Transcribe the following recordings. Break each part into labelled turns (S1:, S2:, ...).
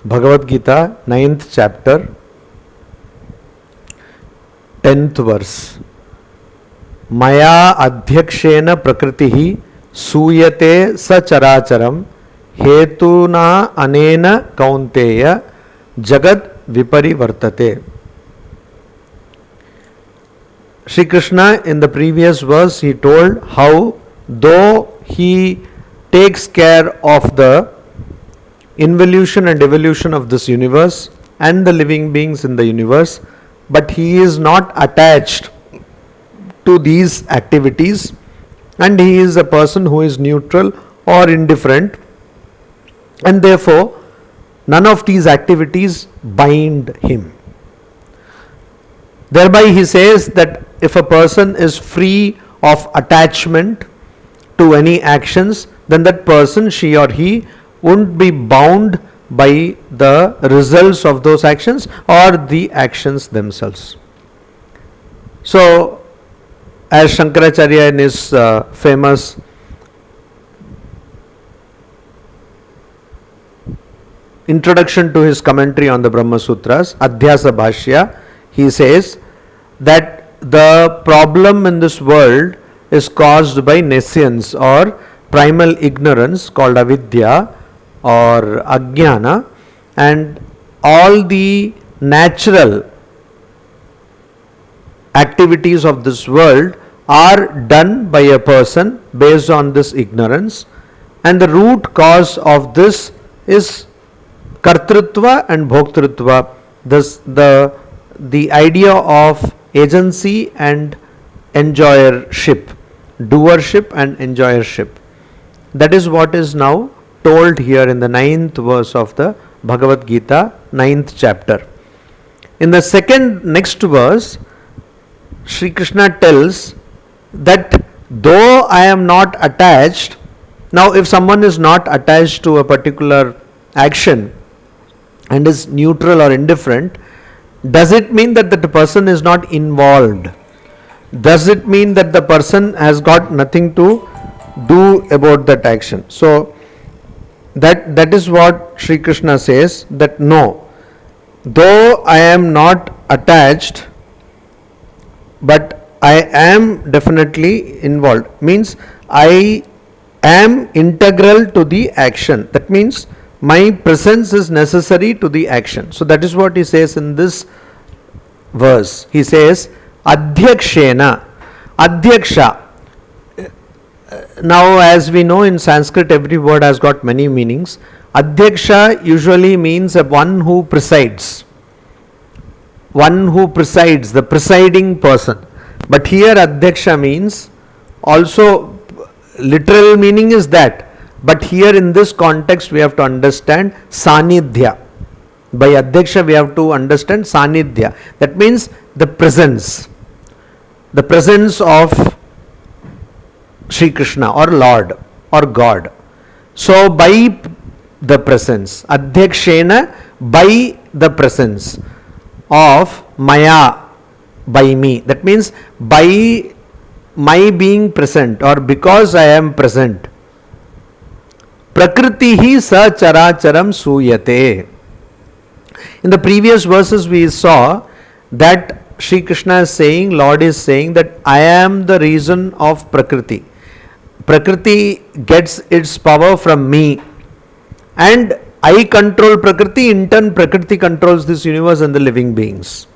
S1: Bhagavad Gita, 9th chapter, 10th verse. Maya adhyakshena prakritihi suyate sacharacharam hetuna anena kaunteya jagad viparivartate. Shri Krishna in the previous verse, he told how though he takes care of the involution and evolution of this universe and the living beings in the universe, but he is not attached to these activities, and he is a person who is neutral or indifferent, and therefore none of these activities bind him. Thereby he says that if a person is free of attachment to any actions, then that person, she or he, won't be bound by the results of those actions or the actions themselves. So, as Shankaracharya in his famous introduction to his commentary on the Brahma Sutras, Adhyasa Bhashya, he says that the problem in this world is caused by nescience or primal ignorance called avidya or ajnana, and all the natural activities of this world are done by a person based on this ignorance, and the root cause of this is kartrutva and bhoktrutva, the idea of agency and enjoyership, doership and enjoyership. That is what is now told here in the 9th verse of the Bhagavad Gita, 9th chapter. In the next verse, Sri Krishna tells that though I am not attached, now if someone is not attached to a particular action and is neutral or indifferent, does it mean that the person is not involved? Does it mean that the person has got nothing to do about that action? So that is what Sri Krishna says, that no, though I am not attached, but I am definitely involved. Means I am integral to the action. That means my presence is necessary to the action. So that is what he says in this verse. He says adhyakshena, adhyaksha. Now as we know in Sanskrit every word has got many meanings. Adhyaksha usually means a one who presides. One who presides, the presiding person. But here adhyaksha means also, literal meaning is that, but here in this context we have to understand sanidhya. By adhyaksha we have to understand sanidhya. That means the presence of Sri Krishna or Lord or God. So by the presence, adhyakshena, by the presence of maya, by me. That means by my being present or because I am present. Prakritihi sacharacharam suyate. In the previous verses we saw that Sri Krishna is saying, Lord is saying that I am the reason of Prakriti. Prakriti gets its power from me and I control Prakriti, in turn Prakriti controls this universe and the living beings.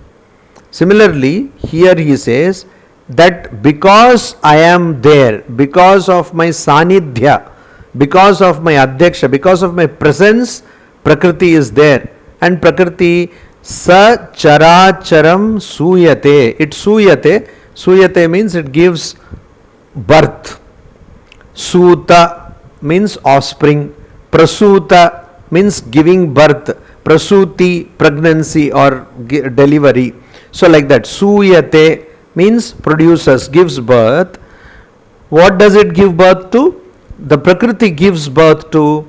S1: Similarly, here he says that because I am there, because of my sanidhya, because of my adhyaksha, because of my presence, Prakriti is there. And Prakriti sacharacharam suyate. It suyate. Suyate means it gives birth. Suta means offspring. Prasuta means giving birth. Prasuti, pregnancy or delivery. So like that. Suyate means produces, gives birth. What does it give birth to? The Prakriti gives birth to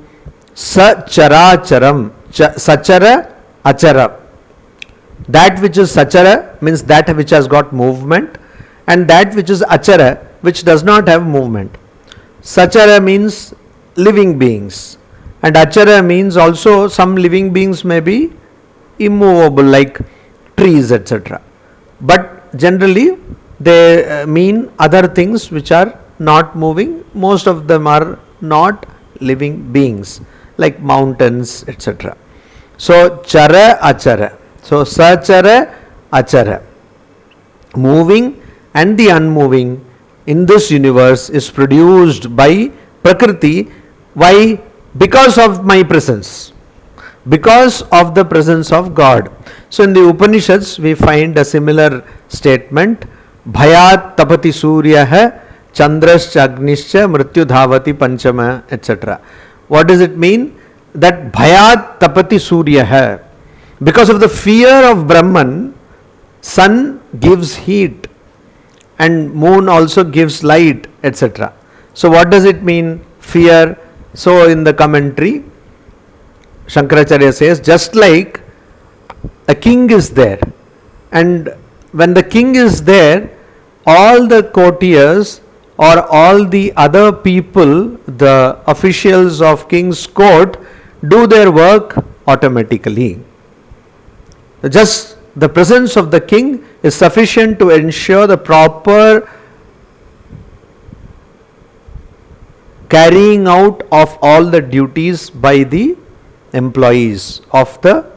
S1: sacharacharam. Sachara, achara. That which is Sachara means that which has got movement, and that which is Achara which does not have movement. Sachara means living beings, and Achara means also some living beings may be immovable like trees, etc. But generally they mean other things which are not moving. Most of them are not living beings like mountains, etc. So Chara Achara. So Sachara Achara. Moving and the unmoving in this universe is produced by Prakriti. Why? Because of my presence. Because of the presence of God. So in the Upanishads we find a similar statement. Bhayat tapati suryaha chandrascha agnischa mrityu dhavati panchama, etc. What does it mean? That bhayat tapati suryaha. Because of the fear of Brahman, sun gives heat and moon also gives light, etc. So what does it mean? Fear. So in the commentary, Shankaracharya says, just like a king is there, and when the king is there, all the courtiers or all the other people, the officials of king's court, do their work automatically. Just the presence of the king is sufficient to ensure the proper carrying out of all the duties by the employees of the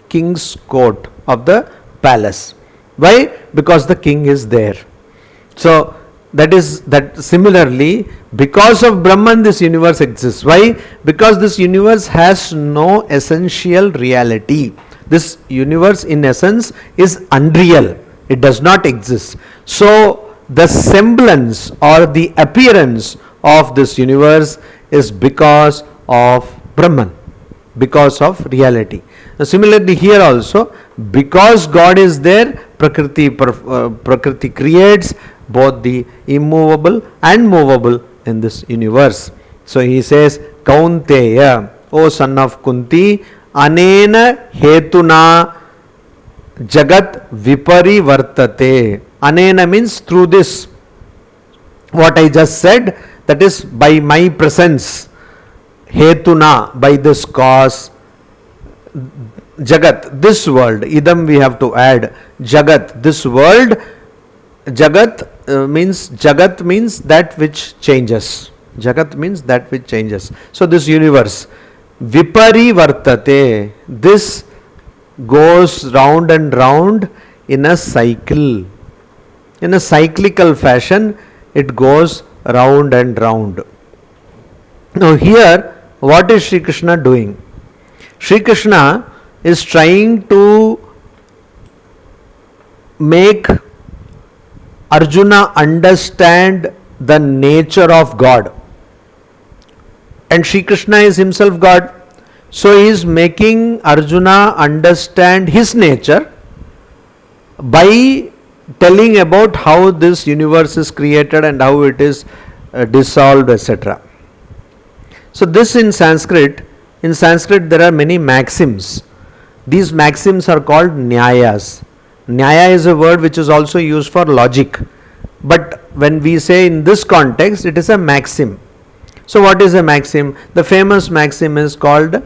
S1: king's court, of the palace. Why? Because the king is there. So that similarly, because of Brahman this universe exists. Why? Because this universe has no essential reality. This universe in essence is unreal. It does not exist. So the semblance or the appearance of this universe is because of Brahman, because of reality. Now, similarly here also, because God is there, Prakriti creates both the immovable and movable in this universe. So he says, Kaunteya, O son of Kunti, Anena hetuna jagat viparivartate. Anena means through this, what I just said, that is by my presence. Hetuna, by this cause. Jagat, this world. Idam we have to add. Jagat, this world. Jagat means that which changes. Jagat means that which changes. So this universe. Viparivartate, this goes round and round in a cycle. In a cyclical fashion, it goes round and round. Now here, what is Sri Krishna doing? Sri Krishna is trying to make Arjuna understand the nature of God. And Sri Krishna is himself God. So he is making Arjuna understand his nature by telling about how this universe is created and how it is dissolved, etc. So this in Sanskrit there are many maxims. These maxims are called nyayas. Nyaya is a word which is also used for logic. But when we say in this context, it is a maxim. So what is a maxim? The famous maxim is called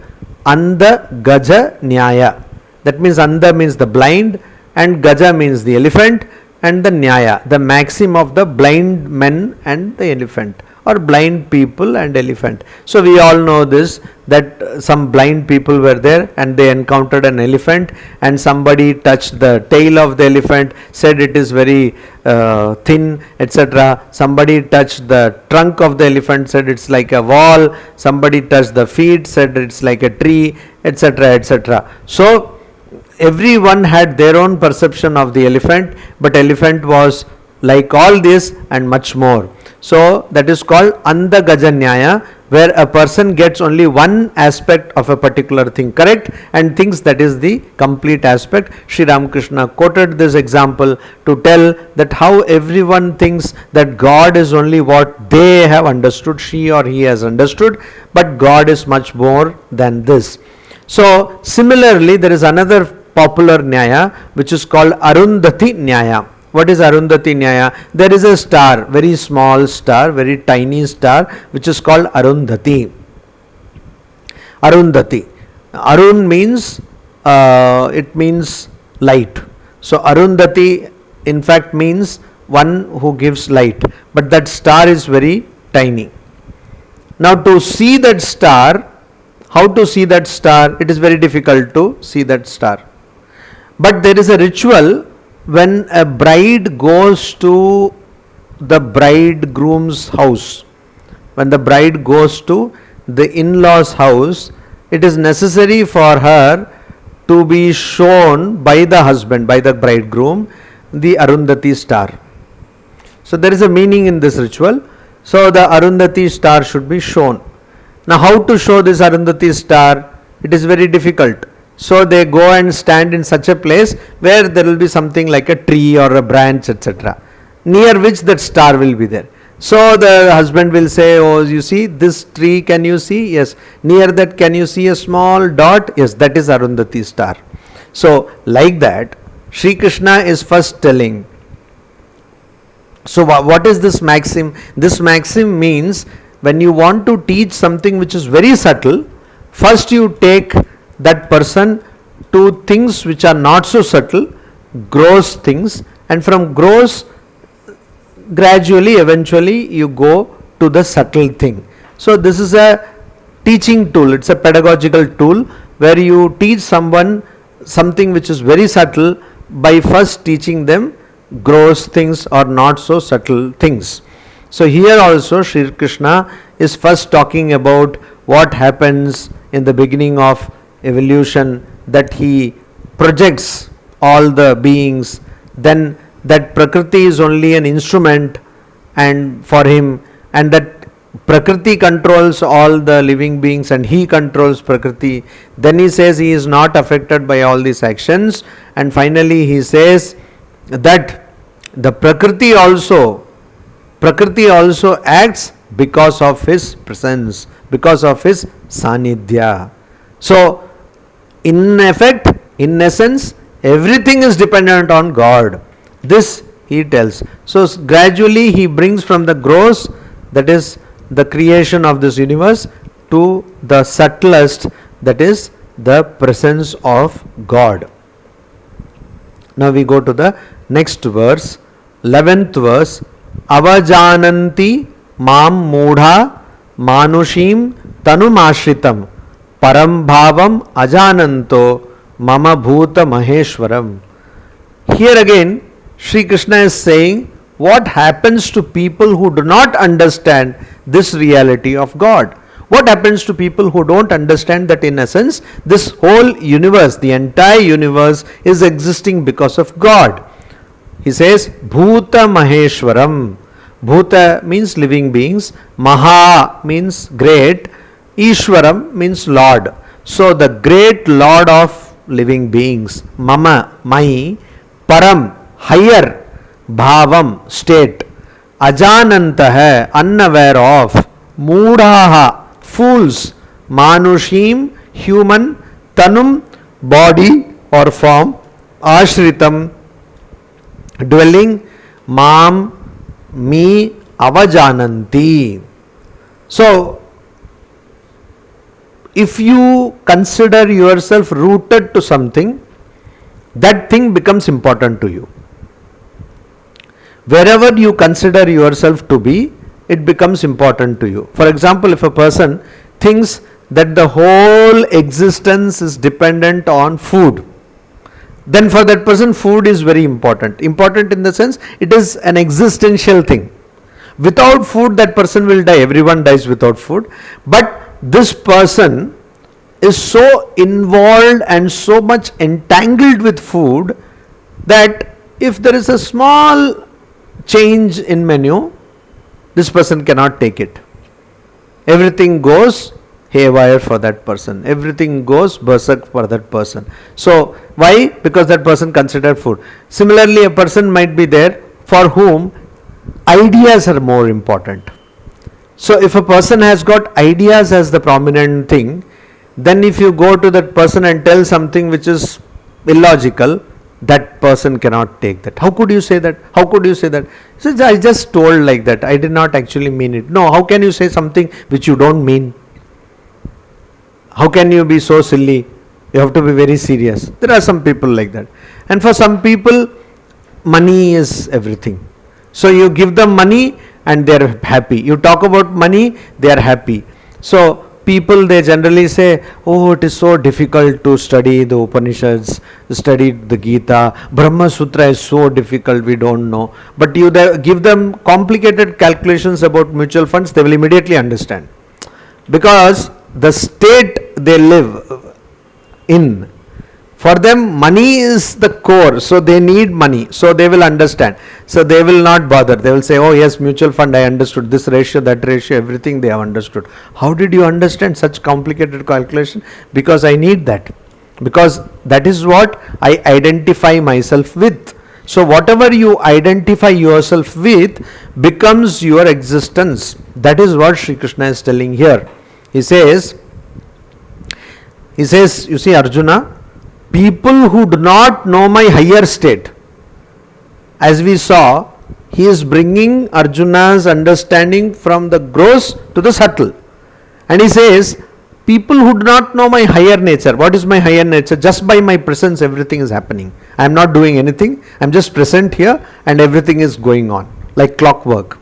S1: Andha Gaja Nyaya. That means Andha means the blind and Gaja means the elephant, and the Nyaya, the maxim of the blind men and the elephant, or blind people and elephant. So we all know this, that some blind people were there and they encountered an elephant, and somebody touched the tail of the elephant, said it is very thin, etc. Somebody touched the trunk of the elephant, said it's like a wall. Somebody touched the feet, said it's like a tree, etc., etc. So everyone had their own perception of the elephant, but elephant was like all this and much more. So that is called Andha Gaja Nyaya, where a person gets only one aspect of a particular thing correct and thinks that is the complete aspect. Sri Ramakrishna quoted this example to tell that how everyone thinks that God is only what they have understood, she or he has understood, but God is much more than this. So similarly, there is another popular Nyaya, which is called Arundhati Nyaya. What is Arundhati Nyaya? There is a star, very small star, very tiny star, which is called Arundhati. Arundhati. Arun means, it means light. So Arundhati in fact means one who gives light. But that star is very tiny. Now to see that star, how to see that star? It is very difficult to see that star. But there is a ritual when a bride goes to the bridegroom's house. When the bride goes to the in-laws' house, it is necessary for her to be shown by the husband, by the bridegroom, the Arundhati star. So there is a meaning in this ritual. So the Arundhati star should be shown. Now how to show this Arundhati star? It is very difficult. So they go and stand in such a place where there will be something like a tree or a branch, etc., near which that star will be there. So the husband will say, oh, you see this tree, can you see? Yes. Near that, can you see a small dot? Yes, that is Arundhati star. So like that, Sri Krishna is first telling. So what is this maxim? This maxim means when you want to teach something which is very subtle, first you take that person to things which are not so subtle, gross things, and from gross, gradually, eventually you go to the subtle thing. So this is a teaching tool, it's a pedagogical tool where you teach someone something which is very subtle by first teaching them gross things or not so subtle things. So here also Sri Krishna is first talking about what happens in the beginning of evolution, that he projects all the beings, then that Prakriti is only an instrument and for him, and that Prakriti controls all the living beings and he controls Prakriti. Then he says he is not affected by all these actions, and finally he says that the Prakriti also acts because of his presence, because of his Sanidhya. So in effect, in essence, everything is dependent on God. This he tells. So gradually he brings from the gross, that is the creation of this universe, to the subtlest, that is the presence of God. Now we go to the next verse, 11th verse. Avajananti mam moodha manushim tanumashritam param bhavam ajananto mama bhuta maheshwaram. Here again Sri Krishna is saying what happens to people who do not understand this reality of God. What happens to people who don't understand that in essence this whole universe, the entire universe is existing because of God. He says Bhuta Maheshwaram. Bhuta means living beings, Maha means great, Ishwaram means Lord. So the great Lord of living beings, Mama, my, Param, higher, Bhavam, state, Ajanantah, unaware of, Moodhaha, fools, Manushim, human, Tanum, body or form, Ashritam, dwelling, Mam, me, Avajananti. So if you consider yourself rooted to something, that thing becomes important to you. Wherever you consider yourself to be, it becomes important to you. For example, if a person thinks that the whole existence is dependent on food, then for that person food is very important. Important in the sense it is an existential thing. Without food that person will die. Everyone dies without food. But this person is so involved and so much entangled with food that if there is a small change in menu, this person cannot take it. Everything goes haywire for that person. Everything goes berserk for that person. So why? Because that person considered food. Similarly, a person might be there for whom ideas are more important. So if a person has got ideas as the prominent thing, then if you go to that person and tell something which is illogical, that person cannot take that. How could you say that? How could you say that? So I just told like that. I did not actually mean it. No, how can you say something which you don't mean? How can you be so silly? You have to be very serious. There are some people like that. And for some people, money is everything. So you give them money and they are happy. You talk about money, they are happy. So people, they generally say, oh, it is so difficult to study the Upanishads, study the Gita, Brahma Sutra is so difficult, we don't know. But you give them complicated calculations about mutual funds, they will immediately understand. Because the state they live in, for them money is the core, so they need money, so they will understand. So they will not bother. They will say, oh yes, mutual fund, I understood this ratio, that ratio, everything they have understood. How did you understand such complicated calculation? Because I need that. Because that is what I identify myself with. So whatever you identify yourself with becomes your existence. That is what Sri Krishna is telling here. He says, you see Arjuna, people who do not know my higher state, as we saw, he is bringing Arjuna's understanding from the gross to the subtle. And he says, people who do not know my higher nature. What is my higher nature? Just by my presence, everything is happening. I am not doing anything. I am just present here and everything is going on like clockwork.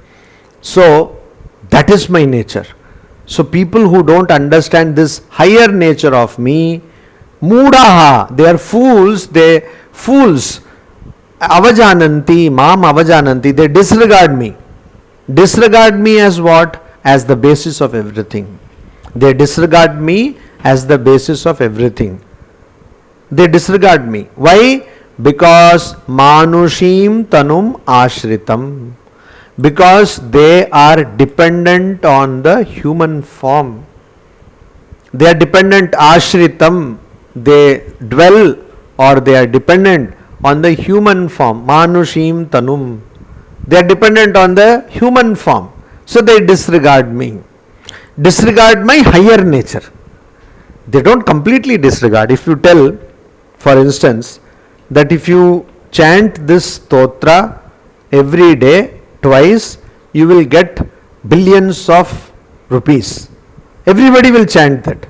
S1: So, that is my nature. So, people who don't understand this higher nature of me, Moodaha, they are fools, avajananti, mam avajananti, they disregard me. Disregard me as what? As the basis of everything. They disregard me as the basis of everything. They disregard me. Why? Because manushim tanum ashritam. Because they are dependent on the human form. They are dependent ashritam. They dwell or they are dependent on the human form. Manushim tanum. They are dependent on the human form. So they disregard me. Disregard my higher nature. They don't completely disregard. If you tell, for instance, that if you chant this stotra every day, twice, you will get billions of rupees. Everybody will chant that.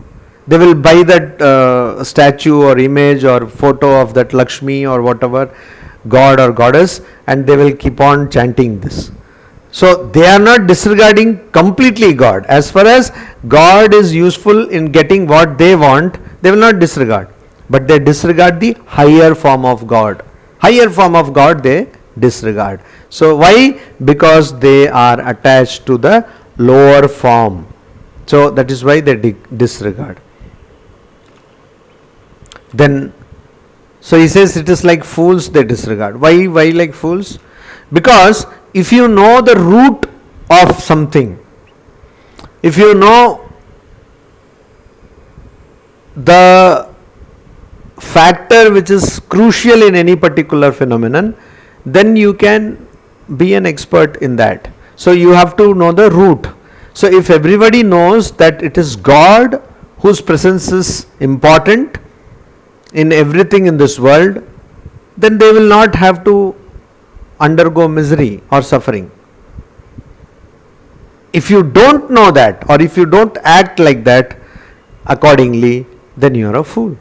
S1: They will buy that statue or image or photo of that Lakshmi or whatever, god or goddess, and they will keep on chanting this. So they are not disregarding completely God. As far as God is useful in getting what they want, they will not disregard. But they disregard the higher form of God. Higher form of God they disregard. So why? Because they are attached to the lower form. So that is why they disregard. Then, so he says it is like fools they disregard. Why like fools? Because if you know the root of something, if you know the factor which is crucial in any particular phenomenon, then you can be an expert in that. So you have to know the root. So if everybody knows that it is God whose presence is important in everything in this world, then they will not have to undergo misery or suffering. If you don't know that, or if you don't act like that accordingly, then you are a fool.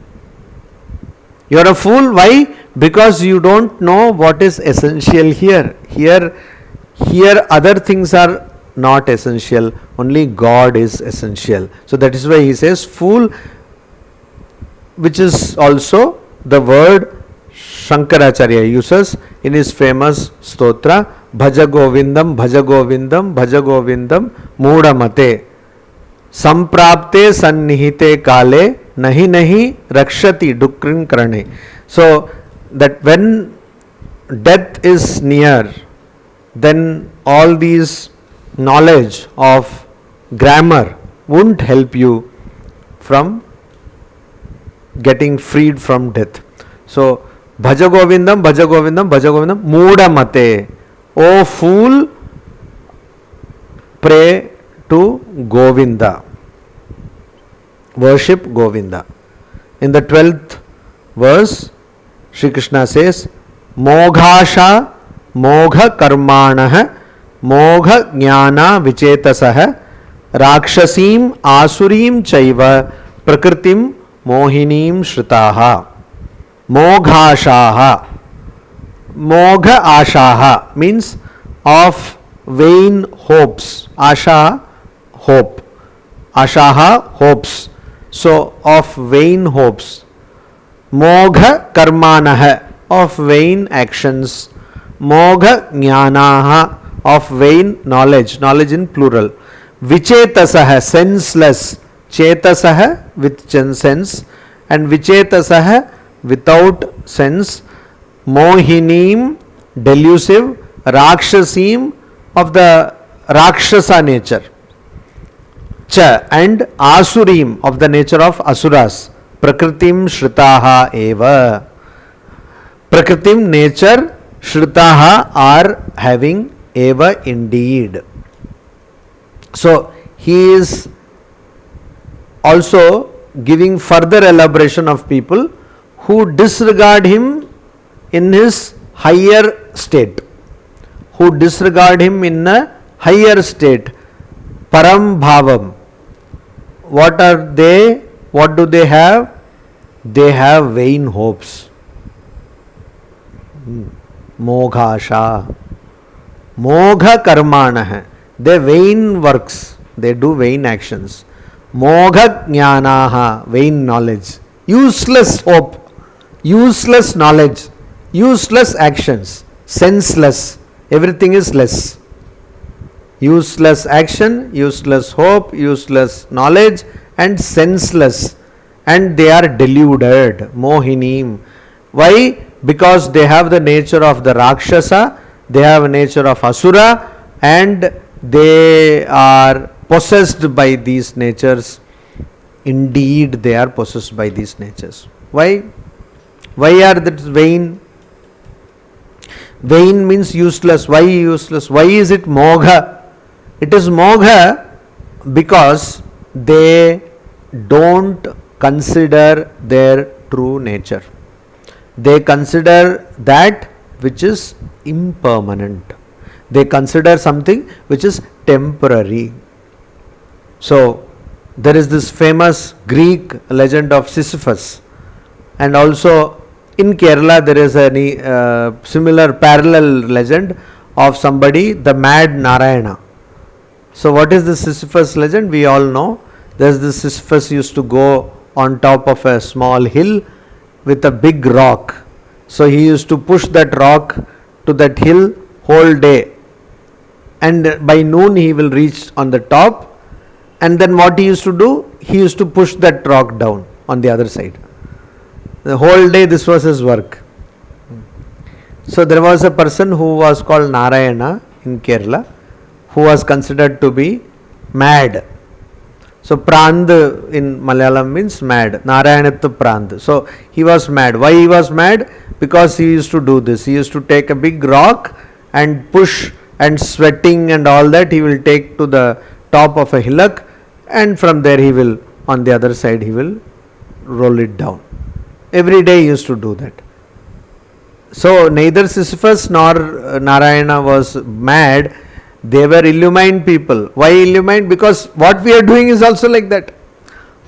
S1: You are a fool. Why? Because you don't know what is essential here. Here other things are not essential. Only God is essential. So that is why he says fool, which is also the word Shankaracharya uses in his famous stotra, Bhaja Govindam, Bhaja Govindam, Bhaja Govindam, Moodamate, Samprapte Sannihite Kale, Nahi Nahi Rakshati Dukrin Krane. So that when death is near, then all these knowledge of grammar won't help you from getting freed from death. So Bhaja Govindam, Bhaja Govindam, Bhaja Govindam, Moodamate. O fool, pray to Govinda. Worship Govinda. In the 12th verse, Shri Krishna says, Moghasha Mogha Karmanah Mogha Jnana Vichetasah Rakshasim Asurim Chaiva Prakritim Mohinim Shritaha. Moghashaha. Mogha Ashaha means of vain hopes. Asha, hope. Ashaha, hopes. So, of vain hopes. Mogha Karmanah, of vain actions. Mogha Jnanaha, of vain knowledge. Knowledge in plural. Vichetasah, senseless. Chetasah, with sense. And Vichetasah, without sense. Mohinim, delusive. Rakshasim, of the Rakshasa nature. Cha, and Asurim, of the nature of Asuras. Prakritim Shritaha eva. Prakritim, nature. Shritaha, are having. Eva, indeed. So, he is also giving further elaboration of people who disregard him in his higher state. Who disregard him in a higher state. Param Bhavam. What are they? What do they have? They have vain hopes. Moghasha. Mogha Karmanah. They vain works. They do vain actions. Mogha Jnanaha. Vain knowledge. Useless hope. Useless knowledge. Useless actions. Senseless. Everything is less. Useless action, useless hope, useless knowledge, and senseless. And they are deluded. Mohinim. Why? Because they have the nature of the Rakshasa, they have a nature of Asura, and they are possessed by these natures. Indeed, they are possessed by these natures. Why? Why are that vain? Vain means useless. Why useless? Why is it mogha? It is mogha because they don't consider their true nature. They consider that which is impermanent. They consider something which is temporary. So, there is this famous Greek legend of Sisyphus, and also in Kerala there is a similar parallel legend of somebody, the mad Narayana. So what is the Sisyphus legend? We all know. There's this Sisyphus used to go on top of a small hill with a big rock. So he used to push that rock to that hill whole day, and by noon he will reach on the top. And then what he used to do? He used to push that rock down on the other side. The whole day this was his work. So there was a person who was called Narayana in Kerala, who was considered to be mad. So Prand in Malayalam means mad. Narayanattu Prand. So he was mad. Why he was mad? Because he used to do this. He used to take a big rock and push, and sweating and all that, he will take to the top of a hillock, and from there he will, on the other side, he will roll it down. Every day he used to do that. So neither Sisyphus nor Narayana was mad. They were illumined people. Why illumined? Because what we are doing is also like that.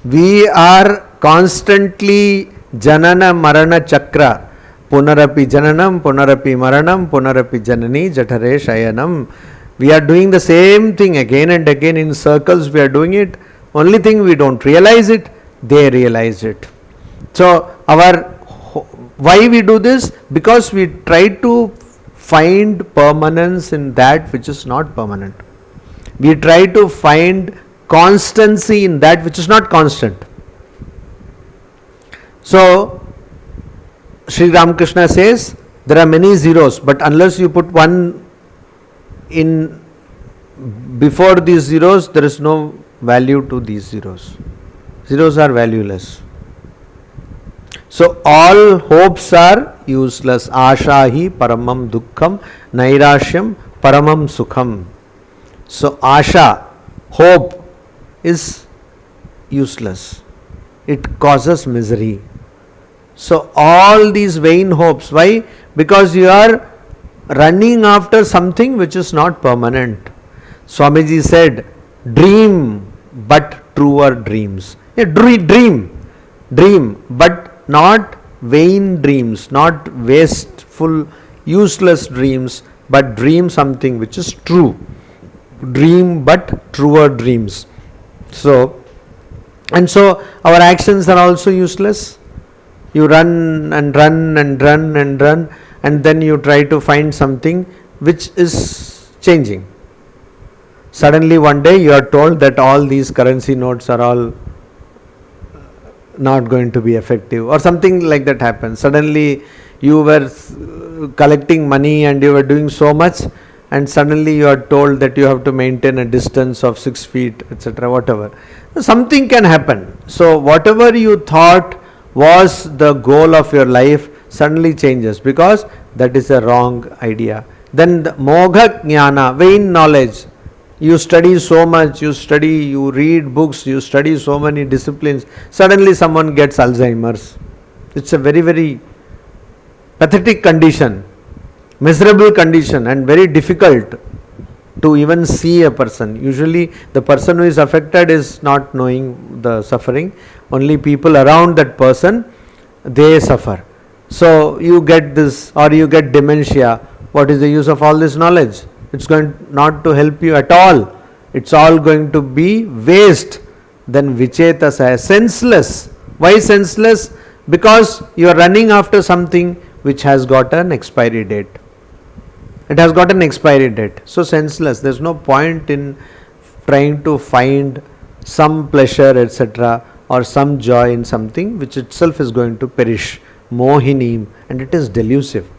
S1: We are constantly janana marana chakra. Punarapi jananam, punarapi maranam, punarapi janani, jatare shayanam. We are doing the same thing again and again in circles. We are doing it. Only thing we don't realize it, they realize it. So why we do this? Because we try to find permanence in that which is not permanent. We try to find constancy in that which is not constant. So Sri Ramakrishna says there are many zeros, but unless you put one in before these zeros, there is no value to these zeros. Zeros are valueless. So all hopes are useless. Ashahi paramam dukkham, nairashyam paramam sukham. So asha, hope, is useless. It causes misery. So all these vain hopes, why? Because you are running after something which is not permanent. Swamiji said, dream but truer dreams. Yeah, dream, but not vain dreams, not wasteful, useless dreams, but dream something which is true. Dream but truer dreams. So our actions are also useless. You run and run and run and run, and then you try to find something which is changing. Suddenly one day you are told that all these currency notes are all not going to be effective, or something like that happens. Suddenly you were collecting money and you were doing so much, and suddenly you are told that you have to maintain a distance of 6 feet, etc., whatever. Something can happen. So whatever you thought was the goal of your life suddenly changes, because that is a wrong idea. Then the mogha jnana, vain knowledge. You study so much, you read books, you study so many disciplines, suddenly someone gets Alzheimer's. It's a very, very pathetic condition, miserable condition, and very difficult to even see a person. Usually the person who is affected is not knowing the suffering, only people around that person, they suffer. So you get this, or you get dementia. What is the use of all this knowledge? It's going not to help you at all. It's all going to be waste. Then vichetasaya, senseless. Why senseless? Because you are running after something which has got an expiry date. It has got an expiry date. So senseless. There is no point in trying to find some pleasure, etc., or some joy in something which itself is going to perish. Mohinim, and it is delusive.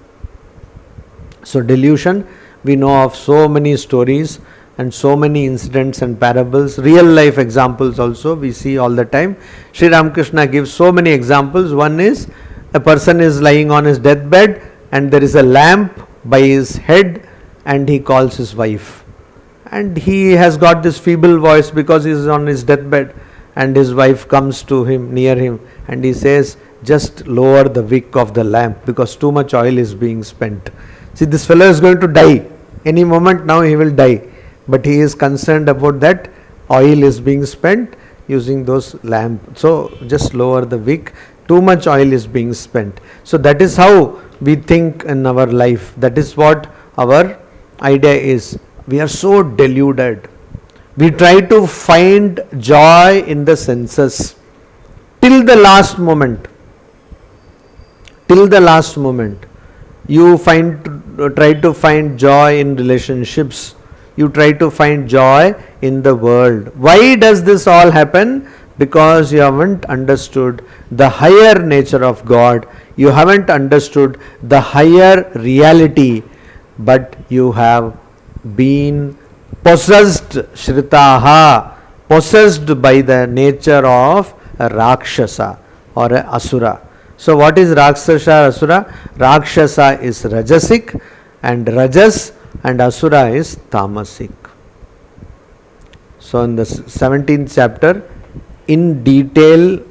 S1: So delusion, we know of so many stories and so many incidents and parables, real life examples also we see all the time. Sri Ramakrishna gives so many examples. One is, a person is lying on his deathbed and there is a lamp by his head and he calls his wife. And he has got this feeble voice because he is on his deathbed, and his wife comes to him, near him, and he says, just lower the wick of the lamp because too much oil is being spent. See, this fellow is going to die. Any moment now he will die. But he is concerned about that oil is being spent using those lamp. So just lower the wick. Too much oil is being spent. So that is how we think in our life. That is what our idea is. We are so deluded. We try to find joy in the senses till the last moment. Till the last moment. You try to find joy in relationships. You try to find joy in the world. Why does this all happen? Because you haven't understood the higher nature of God. You haven't understood the higher reality, but you have been possessed, shritaha, possessed by the nature of a Rakshasa or a Asura. So what is Rakshasa, Asura? Rakshasa is Rajasic, and Rajas, and Asura is Tamasic. So in the 17th chapter, in detail,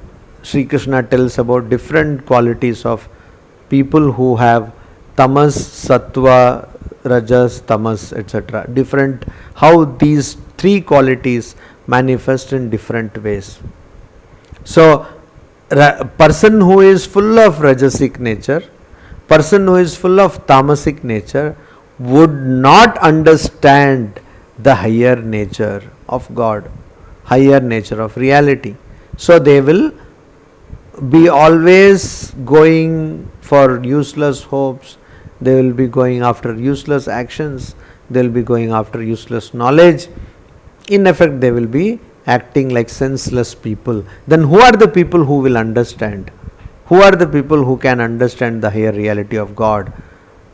S1: Sri Krishna tells about different qualities of people who have tamas, sattva, rajas, tamas, etc. Different, how these three qualities manifest in different ways. So person who is full of rajasic nature, person who is full of tamasic nature would not understand the higher nature of God, higher nature of reality. So they will be always going for useless hopes, they will be going after useless actions, they will be going after useless knowledge. In effect, they will be acting like senseless people. Then who are the people who will understand? Who are the people who can understand the higher reality of God?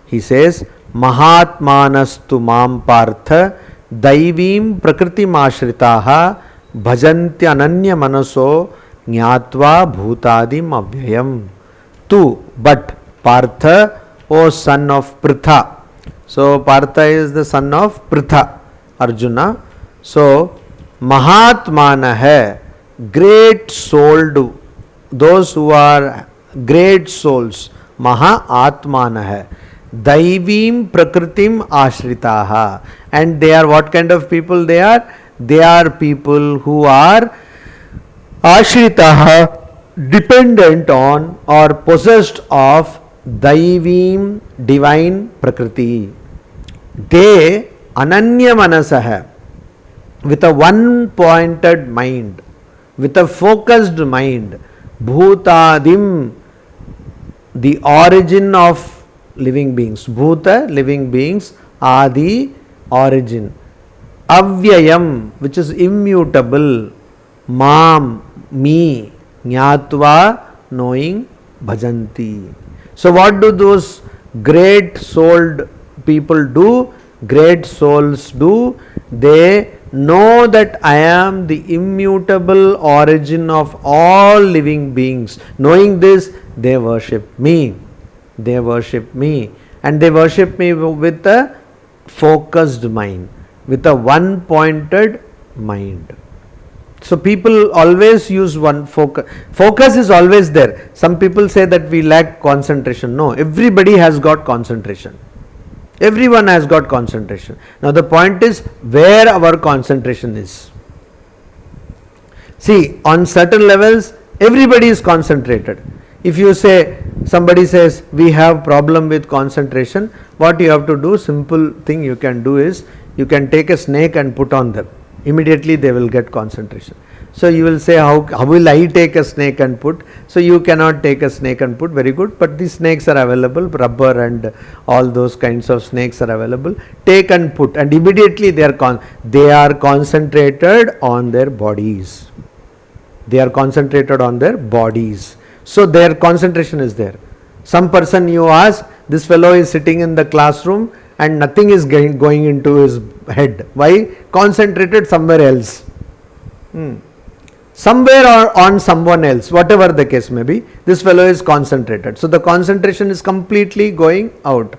S1: He says, Mahatmanastu mam partha daivim prakritim ashritaha bhajanti ananya manaso jnatva bhutadim avyayam. Tu, but Partha, O son of Pritha. So Partha is the son of Pritha, Arjuna. So Mahatmana hai, great souled, those who are great souls, Maha Atmanah, Daivim Prakritim Ashritaha. And they are what kind of people they are? They are people who are Ashritaha, dependent on or possessed of Daivim, divine Prakriti. They Ananya Manasah, with a one pointed mind, with a focused mind, Bhutadim, the origin of living beings, Bhuta, living beings, Adi, origin, Avyayam, which is immutable, Mam, me, Jnatva, knowing, Bhajanti. So what do those great souled people do? Great souls do? They know that I am the immutable origin of all living beings. Knowing this, they worship me. They worship me. And they worship me with a focused mind, with a one pointed mind. So people always use one focus. Focus is always there. Some people say that we lack concentration. No, everybody has got concentration. Everyone has got concentration. Now the point is where our concentration is. See, on certain levels, everybody is concentrated. If you say, somebody says we have problem with concentration, what you have to do, simple thing you can do is, you can take a snake and put on them. Immediately they will get concentration. So you will say, how will I take a snake and put? So you cannot take a snake and put, very good, but these snakes are available, rubber and all those kinds of snakes are available. Take and put, and immediately they are concentrated on their bodies. They are concentrated on their bodies. So their concentration is there. Some person you ask, this fellow is sitting in the classroom and nothing is going into his head. Why? Concentrated somewhere else. Somewhere or on someone else, whatever the case may be, this fellow is concentrated. So the concentration is completely going out.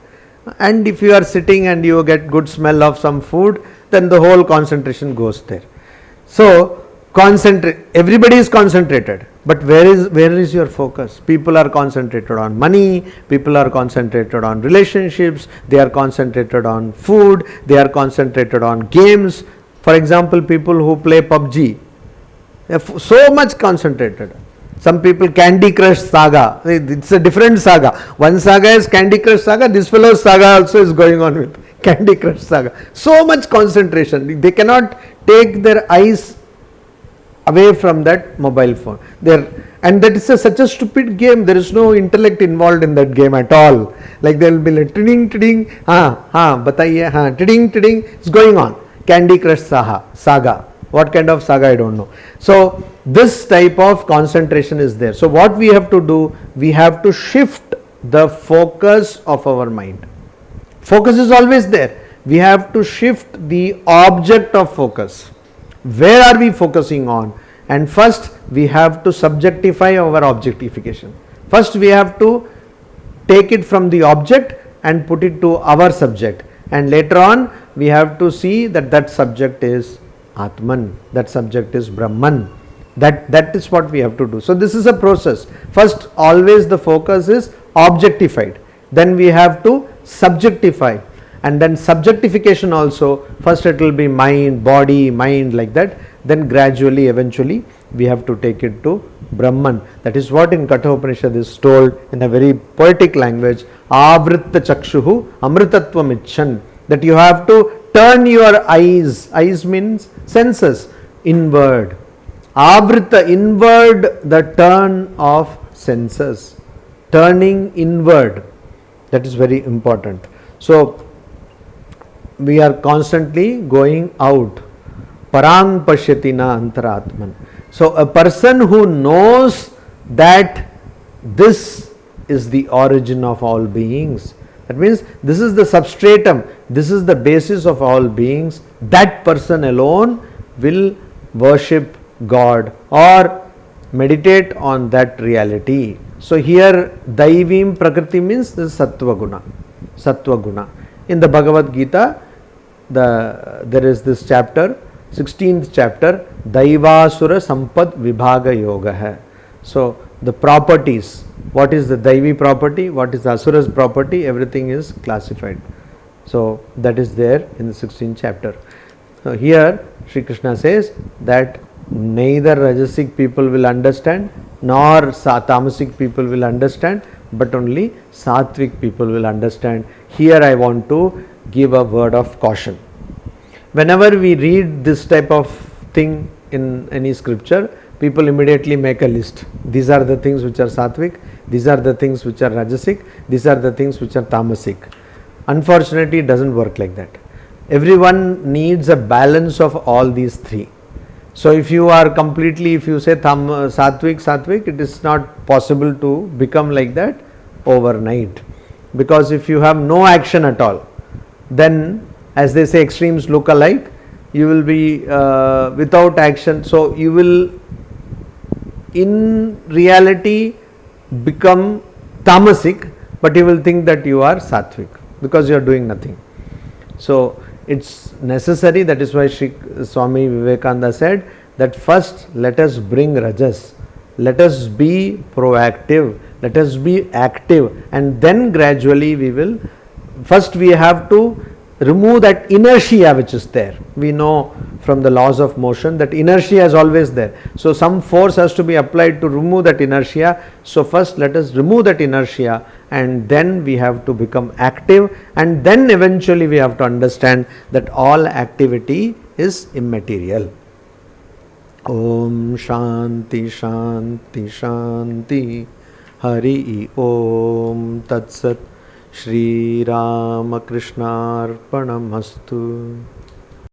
S1: And if you are sitting and you get good smell of some food, then the whole concentration goes there. So everybody is concentrated, but where is your focus? People are concentrated on money, people are concentrated on relationships, they are concentrated on food, they are concentrated on games. For example, people who play PUBG, they are so much concentrated. Some people Candy Crush Saga, it's a different saga. One saga is Candy Crush Saga, this fellow's saga also is going on with Candy Crush Saga. So much concentration, they cannot take their eyes away from that mobile phone. And that is such a stupid game. There is no intellect involved in that game at all. Like there will be like tiding, bataiye, tiding, it's going on. Candy Crush Saga. What kind of saga, I don't know. So this type of concentration is there. So what we have to do, we have to shift the focus of our mind. Focus is always there. We have to shift the object of focus. Where are we focusing on? And first we have to subjectify our objectification. First we have to take it from the object and put it to our subject, and later on we have to see that subject is Atman, that subject is Brahman. That is what we have to do. So this is a process. First always the focus is objectified, then we have to subjectify, and then subjectification also, first it will be mind, body, mind, like that, then gradually eventually we have to take it to Brahman. That is what in Katha Upanishad is told in a very poetic language, Avritta Chakshuhu Amritatvam Icchan, that you have to turn your eyes means senses, inward. Avritta, inward, the turn of senses, turning inward, that is very important. So we are constantly going out. Parang pashyati na antaratman. So a person who knows that this is the origin of all beings, that means this is the substratum, this is the basis of all beings, that person alone will worship God or meditate on that reality. So here Daivim Prakriti means this Sattva Guna. Sattva Guna. In the Bhagavad Gita, there is this chapter, 16th chapter, Daivasura Sampad Vibhaga Yoga hai. So the properties, what is the Daivi property, what is the Asuras property, everything is classified. So that is there in the 16th chapter. So here Sri Krishna says that neither Rajasic people will understand nor Tamasic people will understand, but only Sattvic people will understand. Here I want to give a word of caution. Whenever we read this type of thing in any scripture, people immediately make a list. These are the things which are Sattvic, these are the things which are Rajasic, these are the things which are Tamasic. Unfortunately, it doesn't work like that. Everyone needs a balance of all these three. So if you are completely, if you say Sattvic, it is not possible to become like that overnight. Because if you have no action at all, then as they say, extremes look alike, you will be without action. So you will in reality become Tamasic, but you will think that you are Sattvic because you are doing nothing. So it's necessary, that is why Sri Swami Vivekananda said that first let us bring Rajas, let us be proactive, let us be active, and then gradually we will, first we have to remove that inertia which is there. We know from the laws of motion that inertia is always there. So some force has to be applied to remove that inertia. So first let us remove that inertia, and then we have to become active, and then eventually we have to understand that all activity is immaterial. Om Shanti Shanti Shanti. Hari Om Tat Sat. Shri Ramakrishna Arpanamastu.